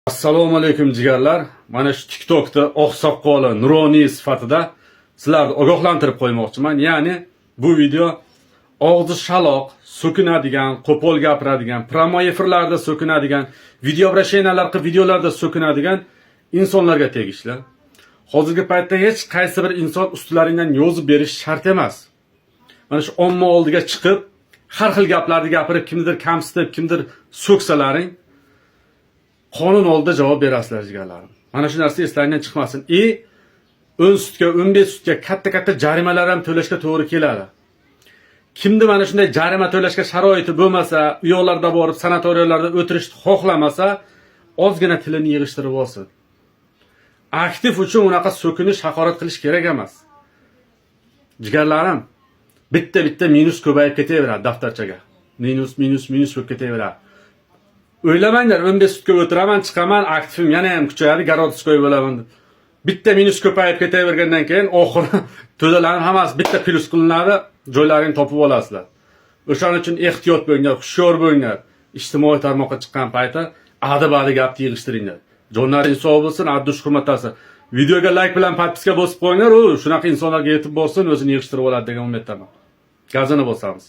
Assalomu alaykum jigarlar. Mana shu TikTokda oqsoqqoli nuroniy sifatida sizlarni ogohlantirib qo'ymoqchiman. Ya'ni bu video og'zi shaloq, so'kinadigan, qo'pol gapiradigan, promo efirlarda so'kinadigan, video obrasheniyalar qilib videolarda so'kinadigan insonlarga tegishli. Hozirgi paytda hech qaysi bir inson ustlaringdan yozib berish shart emas. Mana shu omma oldiga chiqib, har xil gaplarni gapirib, kimdir kamsitib, kimdir so'ksalaring qonun oldida javob berasizlar jigarlarim. Mana shu narsa eslaringdan chiqmasin. 10 sutga, 15 sutga katta jarimalar ham to'lashga to'g'ri keladi. Kimdi mana shunday jarima to'lashga sharoiti bo'lmasa, u yoqlarda borib sanatoriyalarda o'tirishni xohlamasa, ozgina tilini yig'ishtirib olsin. Aktiv uchun unaqa so'kinish, haqorat qilish kerak emas. Jigarlarim, bitta minus ko'payib ketaveradi daftarchaga. Minus bo'lib ketaveradi. O'ylamanglar, 15 sutga o'tiraman, chiqaman, aktivim yana ham kuchayadi, garodskoy bo'laman. Bitta minus ko'payib ketavergandan keyin oxiri to'dalarning hammasi bitta plus qilinadi, joylaringni topib olasizlar. O'shaning uchun ehtiyot bo'linglar, hushyor bo'linglar. Ijtimoiy tarmoqqa chiqqan paytda adi-badi gapni yig'ishtiringlar. Jonlaringiz sog' bo'lsin, addush hurmatasi. Videoga like bilan podpiska bosib qo'yinglar, u shunaqa insonlarga yetib borsin, o'zini yig'ishtirib oladi degan umiddaman. Gazini bosamiz.